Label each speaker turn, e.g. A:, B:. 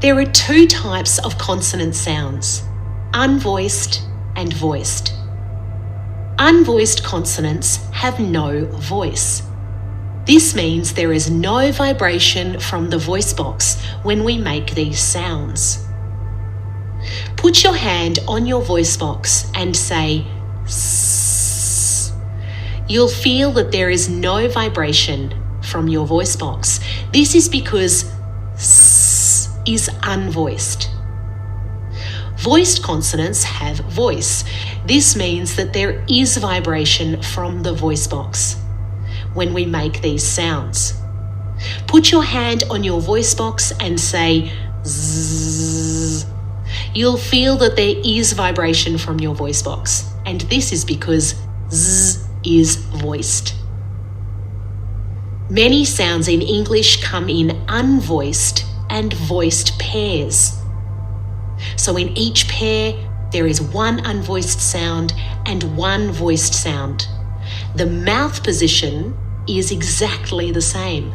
A: There are two types of consonant sounds, unvoiced and voiced. Unvoiced consonants have no voice. This means there is no vibration from the voice box when we make these sounds. Put your hand on your voice box and say S. You'll feel that there is no vibration from your voice box. This is because S is unvoiced. Voiced consonants have voice. This means that there is vibration from the voice box when we make these sounds. Put your hand on your voice box and say Z. You'll feel that there is vibration from your voice box, and this is because Z is voiced. Many sounds in English come in unvoiced and voiced pairs. So in each pair, there is one unvoiced sound and one voiced sound. The mouth position is exactly the same.